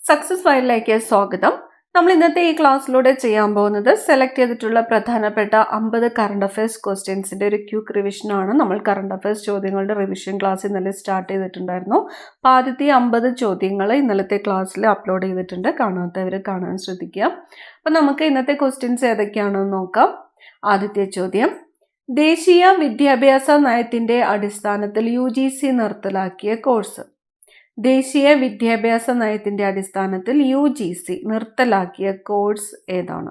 Success ഫയലിലേക്ക് സ്വാഗതം. നമ്മൾ ഇന്നത്തെ ഈ ക്ലാസ്സിലൂടെ ചെയ്യാൻ പോകുന്നത് സെലക്ട് ചെയ്തിട്ടുള്ള പ്രധാനപ്പെട്ട 50 കറണ്ട് അഫയേഴ്സ് ക്വസ്റ്റ്യൻസിന്റെ ഒരു ക്യൂക്ക് റിവിഷൻ ആണ്. നമ്മൾ കറണ്ട് അഫയേഴ്സ് ചോദ്യങ്ങളുടെ റിവിഷൻ ക്ലാസ് ഇന്നലെ സ്റ്റാർട്ട് ചെയ്തിട്ടുണ്ടായിരുന്നു. അപ്പോൾ ആദ്യത്തെ 50 ചോദ്യങ്ങൾ ഇന്നലത്തെ ക്ലാസ്സിൽ അപ്ലോഡ് ചെയ്തിട്ടുണ്ട്. കാണാത്തവർ കാണാൻ ശ്രദ്ധിക്കുക. അപ്പം നമുക്ക് ഇന്നത്തെ ക്വസ്റ്റ്യൻസ് ഏതൊക്കെയാണെന്ന് നോക്കാം. ആദ്യത്തെ ചോദ്യം: ദേശീയ വിദ്യാഭ്യാസ നയത്തിന്റെ അടിസ്ഥാനത്തിൽ UGC നിർത്തലാക്കിയ കോഴ്സ്. ദേശീയ വിദ്യാഭ്യാസ നയത്തിന്റെ അടിസ്ഥാനത്തിൽ UGC നിർത്തലാക്കിയ കോഴ്സ് ഏതാണ്?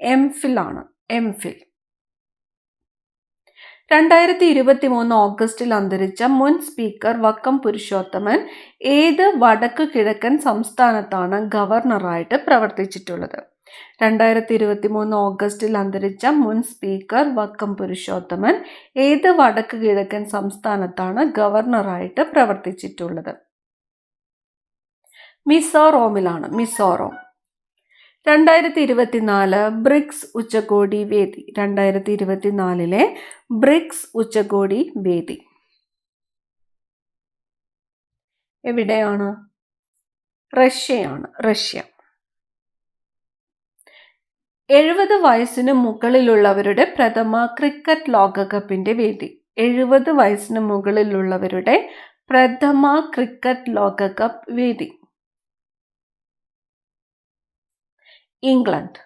MPhil ആണ്. MPhil. 2023 ഓഗസ്റ്റിൽ അന്തരിച്ച മുൻ സ്പീക്കർ വക്കം പുരുഷോത്തമൻ ഏത് വടക്ക് കിഴക്കൻ സംസ്ഥാനത്താണ് ഗവർണറായിട്ട് പ്രവർത്തിച്ചിട്ടുള്ളത്? 2023 ഓഗസ്റ്റിൽ അന്തരിച്ച മുൻ സ്പീക്കർ വക്കം പുരുഷോത്തമൻ ഏത് വടക്ക് കിഴക്കൻ സംസ്ഥാനത്താണ് ഗവർണറായിട്ട് പ്രവർത്തിച്ചിട്ടുള്ളത്? മിസോറോമിലാണ്. മിസോറോം. 2024 ബ്രിക്സ് ഉച്ചകോടി വേദി. 2024 ബ്രിക്സ് ഉച്ചകോടി വേദി എവിടെയാണ്? റഷ്യയാണ്. റഷ്യ. 70 വയസ്സിന് മുകളിലുള്ളവരുടെ പ്രഥമ ക്രിക്കറ്റ് ലോകകപ്പിന്റെ വേദി. 70 വയസ്സിന് മുകളിലുള്ളവരുടെ പ്രഥമ ക്രിക്കറ്റ് ലോകകപ്പ് വേദി ഇംഗ്ലണ്ട്.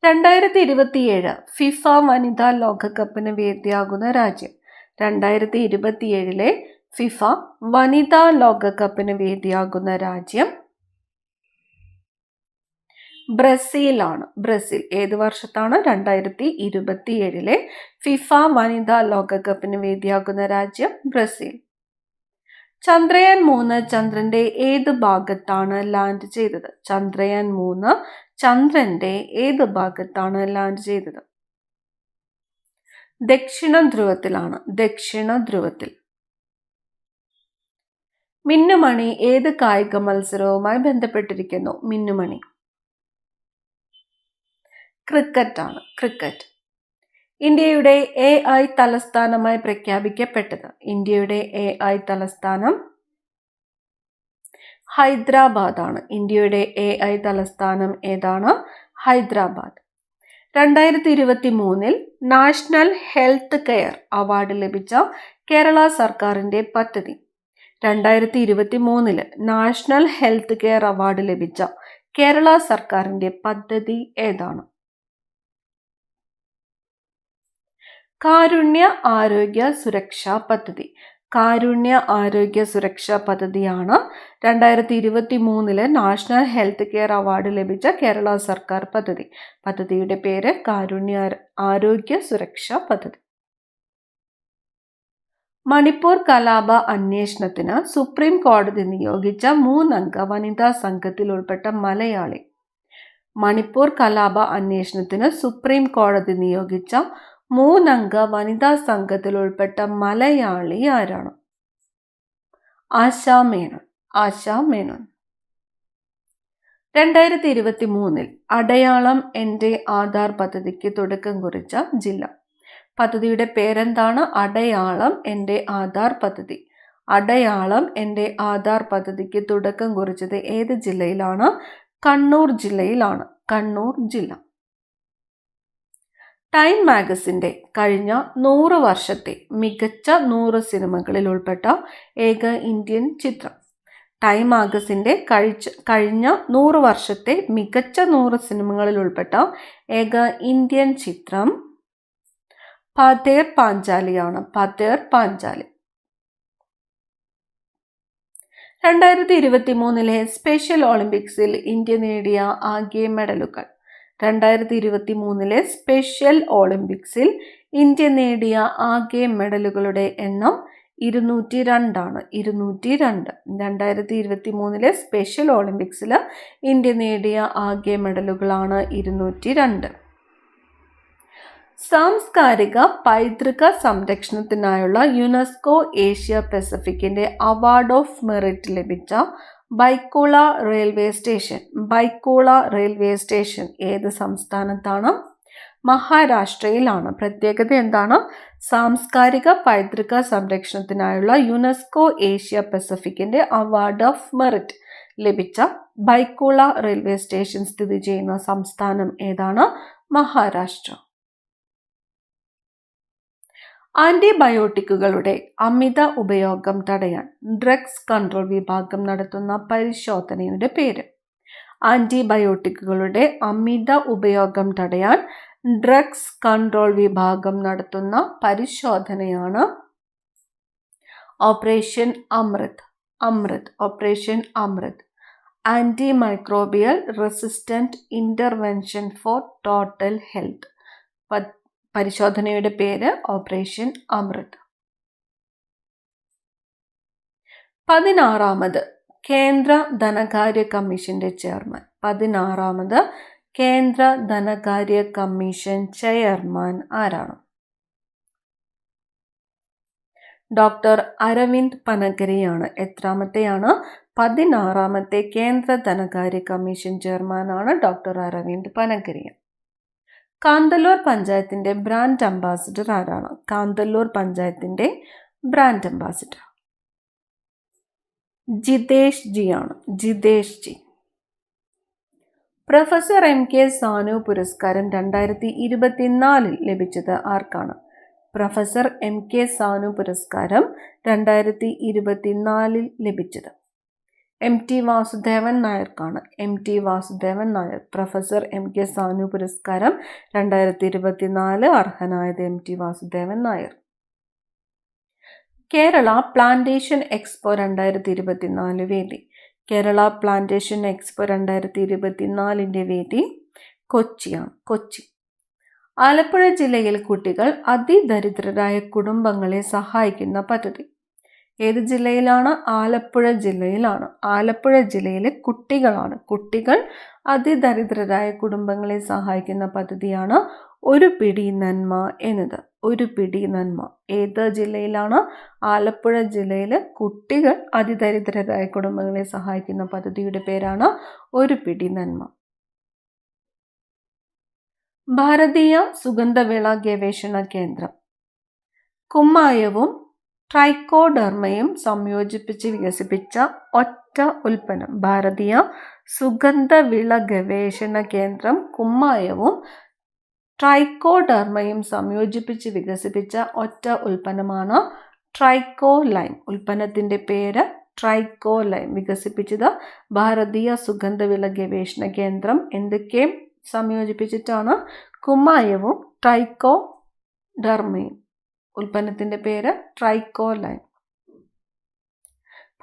2027 ഫിഫ വനിതാ ലോകകപ്പിന് വേദിയാകുന്ന രാജ്യം. 2027 ഫിഫ വനിതാ ലോകകപ്പിന് വേദിയാകുന്ന രാജ്യം ബ്രസീലാണ്. ബ്രസീൽ. ഏത് വർഷത്താണ്? 2027 ഫിഫ വനിതാ ലോകകപ്പിന് വേദിയാകുന്ന രാജ്യം ബ്രസീൽ. ചന്ദ്രയാൻ 3 ചന്ദ്രന്റെ ഏത് ഭാഗത്താണ് ലാൻഡ് ചെയ്തത്? ചന്ദ്രയാൻ 3 ചന്ദ്രന്റെ ഏത് ഭാഗത്താണ് ലാൻഡ് ചെയ്തത്? ദക്ഷിണ ധ്രുവത്തിലാണ്. ദക്ഷിണ ധ്രുവത്തിൽ. മിന്നുമണി ഏത് കായിക മത്സരവുമായി ബന്ധപ്പെട്ടിരിക്കുന്നു? മിന്നുമണി ക്രിക്കറ്റ് ആണ്. ക്രിക്കറ്റ്. ഇന്ത്യയുടെ AI തലസ്ഥാനമായി പ്രഖ്യാപിക്കപ്പെട്ടത്. ഇന്ത്യയുടെ AI തലസ്ഥാനം ഹൈദരാബാദ് ആണ്. ഇന്ത്യയുടെ AI തലസ്ഥാനം ഏതാണ്? Hyderabad. 2023 national health care award ലഭിച്ച കേരള സർക്കാരിന്റെ പദ്ധതി. 2023 നാഷണൽ ഹെൽത്ത് കെയർ അവാർഡ് ലഭിച്ച കേരള സർക്കാരിന്റെ പദ്ധതി ഏതാണ്? കാരുണ്യ ആരോഗ്യ സുരക്ഷാ പദ്ധതി. കാരുണ്യ ആരോഗ്യ സുരക്ഷാ പദ്ധതിയാണ് 2023 നാഷണൽ ഹെൽത്ത് കെയർ അവാർഡ് ലഭിച്ച കേരള സർക്കാർ പദ്ധതി. പദ്ധതിയുടെ പേര് കാരുണ്യ ആരോഗ്യ സുരക്ഷാ പദ്ധതി. മണിപ്പൂർ കലാപ അന്വേഷണത്തിന് സുപ്രീം കോടതി നിയോഗിച്ച 3 അംഗ വനിതാ സംഘത്തിൽ ഉൾപ്പെട്ട മലയാളി. മണിപ്പൂർ കലാപ അന്വേഷണത്തിന് സുപ്രീം കോടതി നിയോഗിച്ച 3 അംഗ വനിതാ സംഘത്തിൽ ഉൾപ്പെട്ട മലയാളി ആരാണ്? ആശാ മേനോൻ. ആശാ മേനോൻ. 2023 അടയാളം എൻ്റെ ആധാർ പദ്ധതിക്ക് തുടക്കം കുറിച്ച ജില്ല. പദ്ധതിയുടെ പേരെന്താണ്? അടയാളം എൻ്റെ ആധാർ പദ്ധതി. അടയാളം എൻ്റെ ആധാർ പദ്ധതിക്ക് തുടക്കം കുറിച്ചത് ഏത് ജില്ലയിലാണ്? കണ്ണൂർ ജില്ലയിലാണ്. കണ്ണൂർ ജില്ല. ടൈം മാഗസിന്റെ കഴിഞ്ഞ 100 വർഷത്തെ മികച്ച 100 സിനിമകളിൽ ഉൾപ്പെട്ട ഏക ഇന്ത്യൻ ചിത്രം. ടൈം മാഗസിന്റെ കഴിഞ്ഞ 100 വർഷത്തെ മികച്ച 100 സിനിമകളിൽ ഉൾപ്പെട്ട ഏക ഇന്ത്യൻ ചിത്രം പതേർ പാഞ്ചാലിയാണ്. പതേർ പാഞ്ചാലി. 2023 സ്പെഷ്യൽ ഒളിമ്പിക്സിൽ ഇന്ത്യ നേടിയ ആകെ മെഡലുകൾ. 2023 സ്പെഷ്യൽ ഒളിമ്പിക്സിൽ ഇന്ത്യ നേടിയ ആകെ മെഡലുകളുടെ എണ്ണം 202 ആണ്. 202. 2023 സ്പെഷ്യൽ ഒളിമ്പിക്സിൽ ഇന്ത്യ നേടിയ ആകെ മെഡലുകളാണ് 202. സാംസ്കാരിക പൈതൃക സംരക്ഷണത്തിനായുള്ള യുനെസ്കോ ഏഷ്യ പസഫിക്കിന്റെ അവാർഡ് ഓഫ് മെറിറ്റ് ലഭിച്ച Byculla railway station. Byculla railway station ഏത് സംസ്ഥാനത്താണ്? മഹാരാഷ്ട്രയിലാണ്. പ്രത്യേകത എന്താണ്? സാംസ്കാരിക പൈതൃക സംരക്ഷണത്തിനായുള്ള യുനെസ്കോ ഏഷ്യ പസഫിക്കിന്റെ അവാർഡ് ഓഫ് മെറിറ്റ് ലഭിച്ച ബൈക്കുള റെയിൽവേ സ്റ്റേഷൻ സ്ഥിതി ചെയ്യുന്ന സംസ്ഥാനം ഏതാണ്? മഹാരാഷ്ട്ര. ആന്റിബയോട്ടിക്കുകളുടെ അമിത ഉപയോഗം തടയാൻ ഡ്രഗ്സ് കൺട്രോൾ വിഭാഗം നടത്തുന്ന പരിശോധനയുടെ പേര്. ആന്റിബയോട്ടിക്കുകളുടെ അമിത ഉപയോഗം തടയാൻ ഡ്രഗ്സ് കൺട്രോൾ വിഭാഗം നടത്തുന്ന പരിശോധനയാണ് operation Amrit. Operation Amrit. Anti microbial resistant intervention for total health. പരിശോധനയുടെ പേര് ഓപ്പറേഷൻ അമൃത്. 16ാമത് കേന്ദ്ര ധനകാര്യ കമ്മീഷന്റെ ചെയർമാൻ. 16ാമത് കേന്ദ്ര ധനകാര്യ കമ്മീഷൻ ചെയർമാൻ ആരാണ്? ഡോക്ടർ അരവിന്ദ് പനഗരിയാണ്. എത്രാമത്തെയാണ്? 16ാമത്തെ കേന്ദ്ര ധനകാര്യ കമ്മീഷൻ ചെയർമാനാണ് ഡോക്ടർ അരവിന്ദ് പനഗരി. കാന്തല്ലൂർ പഞ്ചായത്തിന്റെ ബ്രാൻഡ് അംബാസിഡർ ആരാണ്? കാന്തല്ലൂർ പഞ്ചായത്തിന്റെ ബ്രാൻഡ് അംബാസിഡർ ജിതേഷ് ജി ആണ്. ജിതേഷ് ജി. പ്രൊഫസർ MK സാനു പുരസ്കാരം 2024 ലഭിച്ചത് ആർക്കാണ്? പ്രൊഫസർ MK സാനു പുരസ്കാരം 2024 ലഭിച്ചത് MT വാസുദേവൻ നായർക്കാണ്. MT Vasudevan Nair. Professor MK Sanu പുരസ്കാരം 2024 അർഹനായത് MT Vasudevan Nair. Kerala plantation expo 2024 വേദി. കേരള പ്ലാന്റേഷൻ എക്സ്പോ 2024 വേദി കൊച്ചിയാണ്. കൊച്ചി. ആലപ്പുഴ ജില്ലയിൽ കുട്ടികൾ അതിദരിദ്രരായ കുടുംബങ്ങളെ സഹായിക്കുന്ന പദ്ധതി. ഏത് ജില്ലയിലാണ്? ആലപ്പുഴ ജില്ലയിലാണ്. ആലപ്പുഴ ജില്ലയിലെ കുട്ടികളാണ്. കുട്ടികൾ അതിദരിദ്രരായ കുടുംബങ്ങളെ സഹായിക്കുന്ന പദ്ധതിയാണ് ഒരു പിടി നന്മ എന്നത്. ഒരു പിടി നന്മ. ഏത് ജില്ലയിലാണ്? ആലപ്പുഴ ജില്ലയിലെ കുട്ടികൾ അതിദരിദ്രരായ കുടുംബങ്ങളെ സഹായിക്കുന്ന പദ്ധതിയുടെ പേരാണ് ഒരു പിടി നന്മ. ഭാരതീയ സുഗന്ധവിള ഗവേഷണ കേന്ദ്രം കുമ്മായവും ട്രൈക്കോഡെർമയും സംയോജിപ്പിച്ച് വികസിപ്പിച്ച ഒറ്റ ഉൽപ്പന്നം. ഭാരതീയ സുഗന്ധവിള ഗവേഷണ കേന്ദ്രം കുമ്മായവും ട്രൈക്കോഡെർമയും സംയോജിപ്പിച്ച് വികസിപ്പിച്ച ഒറ്റ ഉൽപ്പന്നമാണ് ട്രൈക്കോലൈം. ഉൽപ്പന്നത്തിന്റെ പേര് ട്രൈക്കോലൈം. വികസിപ്പിച്ചത് ഭാരതീയ സുഗന്ധവിള ഗവേഷണ കേന്ദ്രം. എന്തൊക്കെ സംയോജിപ്പിച്ചിട്ടാണ്? കുമ്മായവും ട്രൈക്കോഡെർമയും. ഉൽപ്പന്നത്തിന്റെ പേര് ട്രൈക്കോലൈം.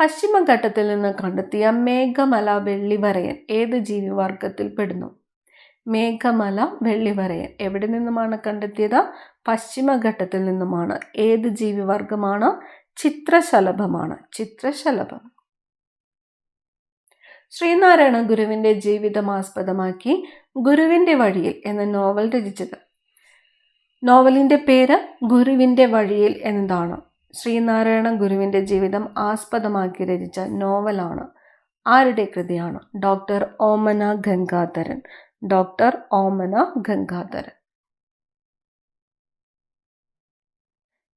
പശ്ചിമഘട്ടത്തിൽ നിന്ന് കണ്ടെത്തിയ മേഘമല വെള്ളിവരയൻ ഏത് ജീവിവർഗത്തിൽ പെടുന്നു? മേഘമല വെള്ളിവരയൻ എവിടെ നിന്നുമാണ് കണ്ടെത്തിയത്? പശ്ചിമഘട്ടത്തിൽ നിന്നുമാണ്. ഏത് ജീവിവർഗമാണ്? ചിത്രശലഭമാണ്. ചിത്രശലഭം. ശ്രീനാരായണ ഗുരുവിന്റെ ജീവിതം ആസ്പദമാക്കി ഗുരുവിന്റെ വഴിയിൽ എന്ന നോവൽ രചിച്ചത്. നോവലിന്റെ പേര് ഗുരുവിന്റെ വഴിയിൽ എന്നതാണ്. ശ്രീനാരായണ ഗുരുവിന്റെ ജീവിതം ആസ്പദമാക്കി രചിച്ച നോവലാണ്. ആരുടെ കൃതിയാണ്? ഡോക്ടർ ഓമന ഗംഗാധരൻ. ഡോക്ടർ ഓമന ഗംഗാധരൻ.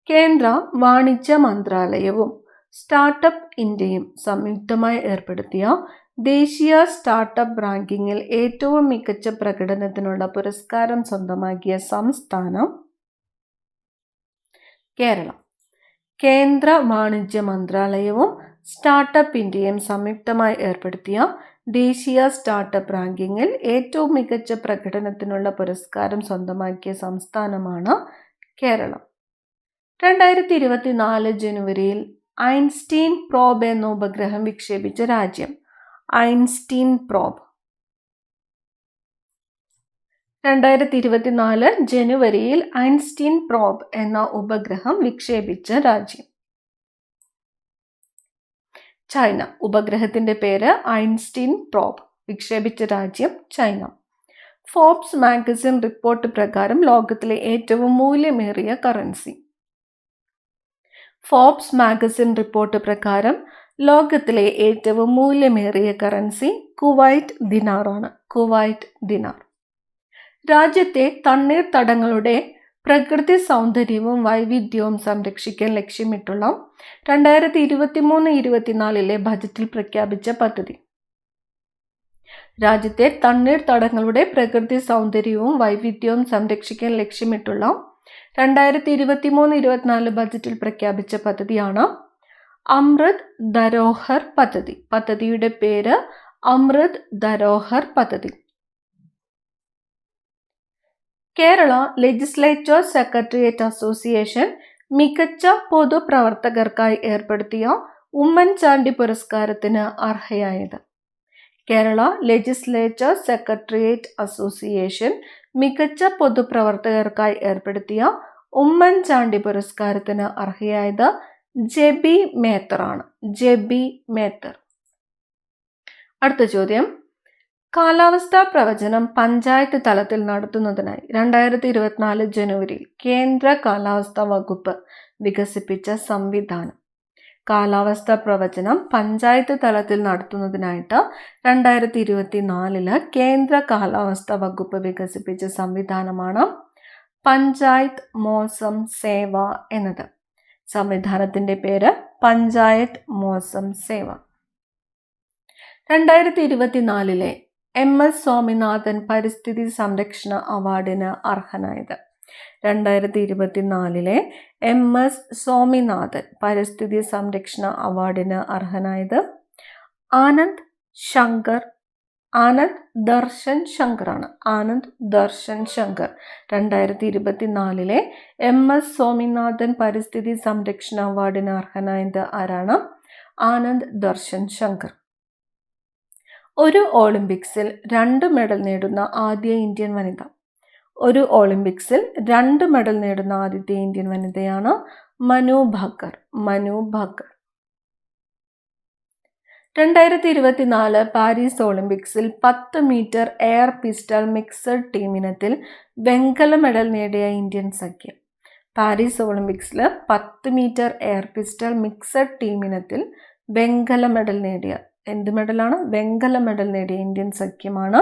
കേന്ദ്ര വാണിജ്യ മന്ത്രാലയവും സ്റ്റാർട്ടപ്പ് ഇന്ത്യയും സംയുക്തമായി ഏർപ്പെടുത്തിയ ദേശീയ സ്റ്റാർട്ടപ്പ് റാങ്കിങ്ങിൽ ഏറ്റവും മികച്ച പ്രകടനത്തിനുള്ള പുരസ്കാരം സ്വന്തമാക്കിയ സംസ്ഥാനം കേരളം. കേന്ദ്ര വാണിജ്യ മന്ത്രാലയവും സ്റ്റാർട്ടപ്പ് ഇന്ത്യയും സംയുക്തമായി ഏർപ്പെടുത്തിയ ദേശീയ സ്റ്റാർട്ടപ്പ് റാങ്കിങ്ങിൽ ഏറ്റവും മികച്ച പ്രകടനത്തിനുള്ള പുരസ്കാരം സ്വന്തമാക്കിയ സംസ്ഥാനമാണ് കേരളം. 2024 ജനുവരിയിൽ ഐൻസ്റ്റീൻ പ്രോബ് എന്ന ഉപഗ്രഹം വിക്ഷേപിച്ച രാജ്യം. Einstein probe. 2024 ജനുവരിയിൽ ഐൻസ്റ്റീൻ പ്രോബ് എന്ന ഉപഗ്രഹം വിക്ഷേപിച്ച രാജ്യം ചൈന. ഉപഗ്രഹത്തിന്റെ പേര് ഐൻസ്റ്റീൻ പ്രോബ്. വിക്ഷേപിച്ച രാജ്യം ചൈന. ഫോർബ്സ് മാഗസിൻ റിപ്പോർട്ട് പ്രകാരം ലോകത്തിലെ ഏറ്റവും മൂല്യമേറിയ കറൻസി. ഫോർബ്സ് മാഗസിൻ റിപ്പോർട്ട് പ്രകാരം ലോകത്തിലെ ഏറ്റവും മൂല്യമേറിയ കറൻസി കുവൈറ്റ് ദിനാറാണ്. കുവൈറ്റ് ദിനാർ. രാജ്യത്തെ തണ്ണീർത്തടങ്ങളുടെ പ്രകൃതി സൗന്ദര്യവും വൈവിധ്യവും സംരക്ഷിക്കാൻ ലക്ഷ്യമിട്ടുള്ള 2023-24 ബജറ്റിൽ പ്രഖ്യാപിച്ച പദ്ധതി. രാജ്യത്തെ തണ്ണീർത്തടങ്ങളുടെ പ്രകൃതി സൗന്ദര്യവും വൈവിധ്യവും സംരക്ഷിക്കാൻ ലക്ഷ്യമിട്ടുള്ള 2023-24 ബജറ്റിൽ പ്രഖ്യാപിച്ച പദ്ധതിയാണ് അമൃത് ധരോഹർ പദ്ധതി. പദ്ധതിയുടെ പേര് അമൃത് ധരോഹർ പദ്ധതി. കേരള ലെജിസ്ലേച്ചർ സെക്രട്ടേറിയറ്റ് അസോസിയേഷൻ മികച്ച പൊതുപ്രവർത്തകർക്കായി ഏർപ്പെടുത്തിയ ഉമ്മൻചാണ്ടി പുരസ്കാരത്തിന് അർഹയായത്. കേരള ലെജിസ്ലേച്ചർ സെക്രട്ടേറിയറ്റ് അസോസിയേഷൻ മികച്ച പൊതുപ്രവർത്തകർക്കായി ഏർപ്പെടുത്തിയ ഉമ്മൻചാണ്ടി പുരസ്കാരത്തിന് അർഹയായത് ജെബി മേത്തറാണ്. ജെബി മേത്തർ. അടുത്ത ചോദ്യം, കാലാവസ്ഥാ പ്രവചനം പഞ്ചായത്ത് തലത്തിൽ നടത്തുന്നതിനായി 2024 ജനുവരിയിൽ കേന്ദ്ര കാലാവസ്ഥാ വകുപ്പ് വികസിപ്പിച്ച സംവിധാനം. കാലാവസ്ഥാ പ്രവചനം പഞ്ചായത്ത് തലത്തിൽ നടത്തുന്നതിനായിട്ട് 2024 കേന്ദ്ര കാലാവസ്ഥാ വകുപ്പ് വികസിപ്പിച്ച സംവിധാനമാണ് പഞ്ചായത്ത് മോസം സേവ എന്നത്. സംവിധാനത്തിന്റെ പേര് പഞ്ചായത്ത് മോസം സേവ. 2024 MS സ്വാമിനാഥൻ പരിസ്ഥിതി സംരക്ഷണ അവാർഡിന് അർഹനായത്. 2024 MS സ്വാമിനാഥൻ പരിസ്ഥിതി സംരക്ഷണ അവാർഡിന് അർഹനായത് ആനന്ദ് ദർശൻ ശങ്കറാണ്. ആനന്ദ് ദർശൻ ശങ്കർ. 2024 MS സ്വാമിനാഥൻ പരിസ്ഥിതി സംരക്ഷണ അവാർഡിന് അർഹനായത് ആരാണ്? ആനന്ദ് ദർശൻ ശങ്കർ. ഒരു ഒളിമ്പിക്സിൽ 2 മെഡൽ നേടുന്ന ആദ്യ ഇന്ത്യൻ വനിത. ഒരു ഒളിമ്പിക്സിൽ 2 മെഡൽ നേടുന്ന ആദ്യത്തെ ഇന്ത്യൻ വനിതയാണ് മനു ഭാക്കർ. മനു ഭാക്കർ. 2024 പാരീസ് ഒളിമ്പിക്സിൽ 10 metre air pistol mixed team ഇനത്തിൽ വെങ്കല മെഡൽ നേടിയ ഇന്ത്യൻ സഖ്യം. പാരീസ് ഒളിമ്പിക്സിൽ 10 metre air pistol mixed team ഇനത്തിൽ വെങ്കല മെഡൽ നേടിയ വെങ്കല മെഡൽ നേടിയ ഇന്ത്യൻ സഖ്യമാണ്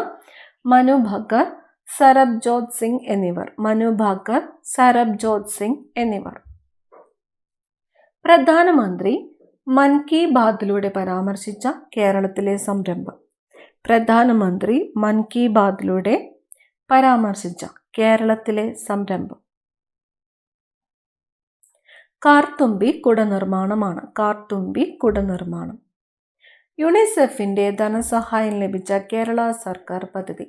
മനു ഭാക്കർ, സരബ്ജോത് സിംഗ് എന്നിവർ. മനു ഭാക്കർ, സരബ്ജോത് സിംഗ് എന്നിവർ. പ്രധാനമന്ത്രി മൻ കി ബാത്തിലൂടെ പരാമർശിച്ച കേരളത്തിലെ സംരംഭം. പ്രധാനമന്ത്രി മൻ കി ബാത്തിലൂടെ പരാമർശിച്ച കേരളത്തിലെ സംരംഭം കാർത്തുമ്പി കുട നിർമ്മാണമാണ്. കാർത്തുമ്പി കുട നിർമ്മാണം. യുണിസെഫിന്റെ ധനസഹായം ലഭിച്ച കേരള സർക്കാർ പദ്ധതി.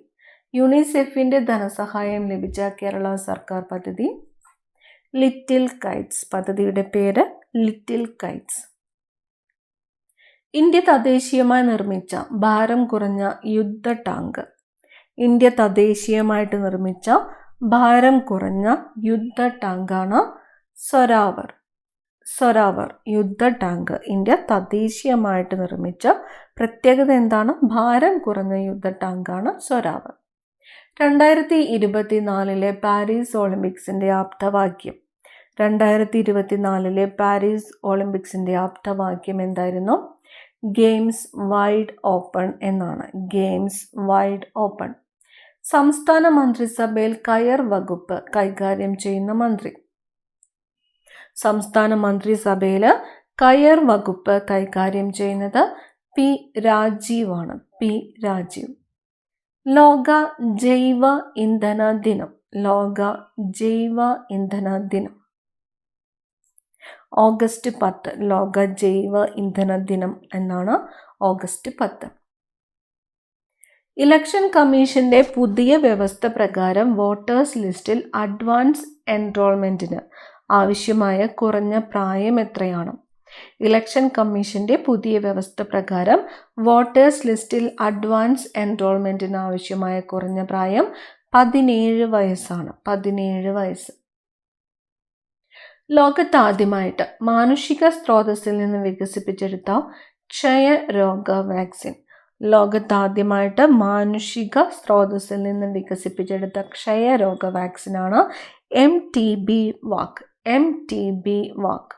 യുണിസെഫിന്റെ ധനസഹായം ലഭിച്ച കേരള സർക്കാർ പദ്ധതി ലിറ്റിൽ കൈറ്റ്സ്. പദ്ധതിയുടെ പേര് ലിറ്റിൽ കൈറ്റ്സ്. ഇന്ത്യ തദ്ദേശീയമായി നിർമ്മിച്ച ഭാരം കുറഞ്ഞ യുദ്ധ ടാങ്ക്. ഇന്ത്യ തദ്ദേശീയമായിട്ട് നിർമ്മിച്ച ഭാരം കുറഞ്ഞ യുദ്ധ ടാങ്കാണ് സൊരാവർ. സൊരാവർ യുദ്ധ ടാങ്ക് ഇന്ത്യ തദ്ദേശീയമായിട്ട് നിർമ്മിച്ച പ്രത്യേകത എന്താണ്? ഭാരം കുറഞ്ഞ യുദ്ധ ടാങ്കാണ് സൊരാവർ. 2024 പാരീസ് ഒളിമ്പിക്സിന്റെ ആപ്തവാക്യം. 2024 പാരീസ് ഒളിമ്പിക്സിന്റെ ആപ്തവാക്യം എന്തായിരുന്നു? ഗെയിംസ് വൈഡ് ഓപ്പൺ എന്നാണ്. Games wide open. സംസ്ഥാന മന്ത്രിസഭയിൽ കയർ വകുപ്പ് കൈകാര്യം ചെയ്യുന്ന മന്ത്രി. സംസ്ഥാന മന്ത്രിസഭയിൽ കയർ വകുപ്പ് കൈകാര്യം ചെയ്യുന്നത് പി രാജീവാണ്. പി രാജീവ്. ലോക ജൈവ ഇന്ധന ദിനം. ലോക ജൈവ ഇന്ധന ദിനം ഓഗസ്റ്റ് 10. ലോക ജൈവ ഇന്ധന ദിനം എന്നാണ് ഓഗസ്റ്റ് 10. ഇലക്ഷൻ കമ്മീഷന്റെ പുതിയ വ്യവസ്ഥ പ്രകാരം വോട്ടേഴ്സ് ലിസ്റ്റിൽ അഡ്വാൻസ് എൻറോൾമെന്റിന് ആവശ്യമായ കുറഞ്ഞ പ്രായം എത്രയാണ്? ഇലക്ഷൻ കമ്മീഷന്റെ പുതിയ വ്യവസ്ഥ പ്രകാരം വോട്ടേഴ്സ് ലിസ്റ്റിൽ അഡ്വാൻസ് എൻറോൾമെന്റിന് ആവശ്യമായ കുറഞ്ഞ പ്രായം 17 വയസ്സാണ്. 17 വയസ്സ്. ലോകത്താദ്യമായിട്ട് മാനുഷിക സ്രോതസ്സിൽ നിന്ന് വികസിപ്പിച്ചെടുത്ത ക്ഷയരോഗ വാക്സിൻ. ലോകത്താദ്യമായിട്ട് മാനുഷിക സ്രോതസ്സിൽ നിന്ന് വികസിപ്പിച്ചെടുത്ത ക്ഷയരോഗ വാക്സിനാണ് MTB വാക്ക്. MTB വാക്ക്.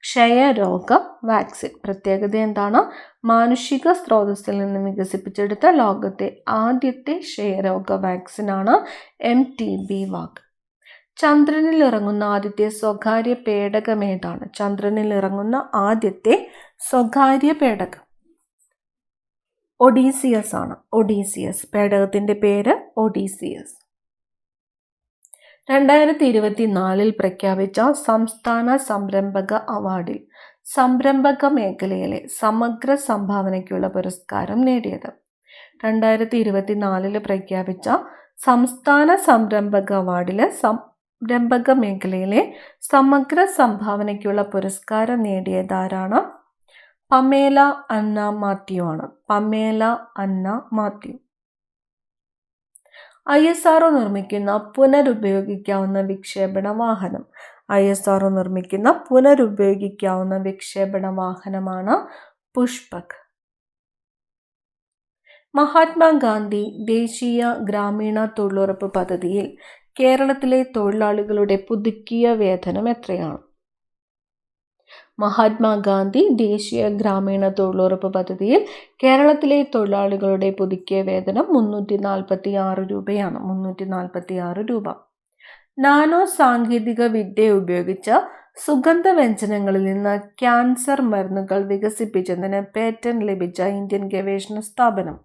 ക്ഷയരോഗ വാക്സിൻ. പ്രത്യേകത എന്താണ്? മാനുഷിക സ്രോതസ്സിൽ നിന്ന് വികസിപ്പിച്ചെടുത്ത ലോകത്തെ ആദ്യത്തെ ക്ഷയരോഗ വാക്സിനാണ് MTB-വാക്. ചന്ദ്രനിൽ ഇറങ്ങുന്ന ആദ്യത്തെ സ്വകാര്യ പേടകം ഏതാണ്? ചന്ദ്രനിൽ ഇറങ്ങുന്ന ആദ്യത്തെ സ്വകാര്യ പേടകം ഒഡീസിയസ് ആണ്. ഒഡീസിയസ്. പേടകത്തിന്റെ പേര് ഒഡീസിയസ്. 2024 പ്രഖ്യാപിച്ച സംസ്ഥാന സംരംഭക അവാർഡിൽ സംരംഭക മേഖലയിലെ സമഗ്ര സംഭാവനയ്ക്കുള്ള പുരസ്കാരം നേടിയത്. 2024 പ്രഖ്യാപിച്ച സംസ്ഥാന സംരംഭക അവാർഡിൽ സംരംഭക മേഖലയിലെ സമഗ്ര സംഭാവനയ്ക്കുള്ള പുരസ്കാരം നേടിയതാരാണ്? പമേല അന്ന മാത്യു ആണ്. പമേല അന്ന മാത്യു. ISRO നിർമ്മിക്കുന്ന പുനരുപയോഗിക്കാവുന്ന വിക്ഷേപണ വാഹനം. ISRO നിർമ്മിക്കുന്ന പുനരുപയോഗിക്കാവുന്ന വിക്ഷേപണ വാഹനമാണ് പുഷ്പക്. മഹാത്മാഗാന്ധി ദേശീയ ഗ്രാമീണ തൊഴിലുറപ്പ് പദ്ധതിയിൽ കേരളത്തിലെ തൊഴിലാളികളുടെ പുതുക്കിയ വേതനം എത്രയാണ്? മഹാത്മാഗാന്ധി ദേശീയ ഗ്രാമീണ തൊഴിലുറപ്പ് പദ്ധതിയിൽ കേരളത്തിലെ തൊഴിലാളികളുടെ പുതുക്കിയ വേതനം 346 രൂപയാണ്. 346 രൂപ. നാനോ സാങ്കേതിക വിദ്യ ഉപയോഗിച്ച് സുഗന്ധവ്യഞ്ജനങ്ങളിൽ നിന്ന് ക്യാൻസർ മരുന്നുകൾ വികസിപ്പിച്ചതിന് പേറ്റന്റ് ലഭിച്ച ഇന്ത്യൻ ഗവേഷണ സ്ഥാപനം.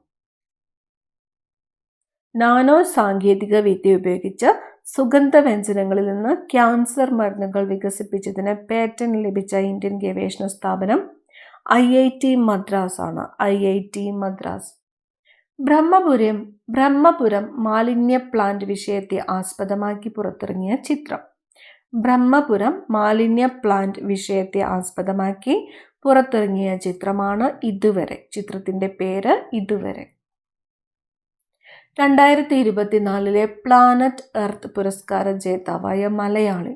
നാനോ സാങ്കേതിക വിദ്യ ഉപയോഗിച്ച് സുഗന്ധവ്യഞ്ജനങ്ങളിൽ നിന്ന് ക്യാൻസർ മരുന്നുകൾ വികസിപ്പിച്ചതിന് പേറ്റന്റ് ലഭിച്ച ഇന്ത്യൻ ഗവേഷണ സ്ഥാപനം IIT മദ്രാസ് ആണ്. IIT മദ്രാസ്. ബ്രഹ്മപുരം മാലിന്യ പ്ലാന്റ് വിഷയത്തെ ആസ്പദമാക്കി പുറത്തിറങ്ങിയ ചിത്രം. ബ്രഹ്മപുരം മാലിന്യ പ്ലാന്റ് വിഷയത്തെ ആസ്പദമാക്കി പുറത്തിറങ്ങിയ ചിത്രമാണ് ഇതുവരെ. ചിത്രത്തിന്റെ പേര് ഇതുവരെ. 2024 പ്ലാനറ്റ് എർത്ത് പുരസ്കാര ജേതാവായ മലയാളി.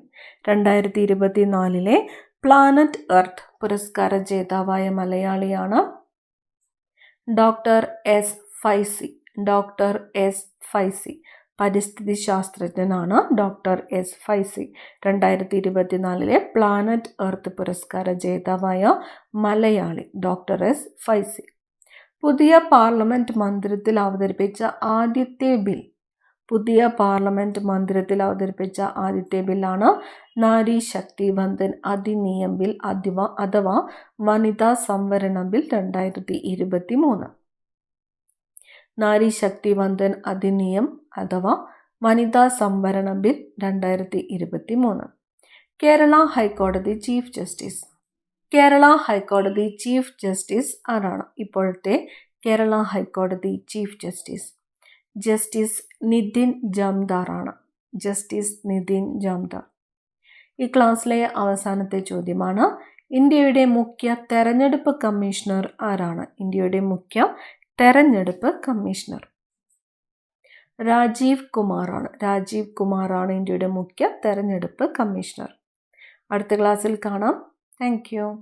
2024 പ്ലാനറ്റ് എർത്ത് പുരസ്കാര ജേതാവായ മലയാളിയാണ് doctor S Faizi. Doctor S Faizi. പരിസ്ഥിതി ശാസ്ത്രജ്ഞനാണ് doctor S Faizi. 2024 planet earth പുരസ്കാര ജേതാവായ മലയാളി ഡോക്ടർ എസ് ഫൈസി. പുതിയ പാർലമെന്റ് മന്ദിരത്തിൽ അവതരിപ്പിച്ച ആദ്യത്തെ ബിൽ. പുതിയ പാർലമെന്റ് മന്ദിരത്തിൽ അവതരിപ്പിച്ച ആദ്യത്തെ ബില്ലാണ് നാരി ശക്തി വന്ദൻ അധിനിയം ബിൽ അഥവാ വനിതാ സംവരണ ബിൽ 2023. നാരി ശക്തി വന്ദൻ അധിനിയം അഥവാ വനിതാ സംവരണ bill 2023. Kerala high court chief justice. Kerala high court chief justice ആരാണ്? ഇപ്പോഴത്തെ Kerala high court chief justice justice Nitin Jamdar ആണ്. ജസ്റ്റിസ് നിതിൻ ജംദാർ. ഈ ക്ലാസ്സിലെ അവസാനത്തെ ചോദ്യമാണ്, ഇന്ത്യയുടെ മുഖ്യ തെരഞ്ഞെടുപ്പ് കമ്മീഷണർ ആരാണ്? ഇന്ത്യയുടെ മുഖ്യ തെരഞ്ഞെടുപ്പ് കമ്മീഷണർ രാജീവ് കുമാർ ആണ്. രാജീവ് കുമാർ ആണ് ഇന്ത്യയുടെ മുഖ്യ തെരഞ്ഞെടുപ്പ് കമ്മീഷണർ. അടുത്ത ക്ലാസ്സിൽ കാണാം. Thank you.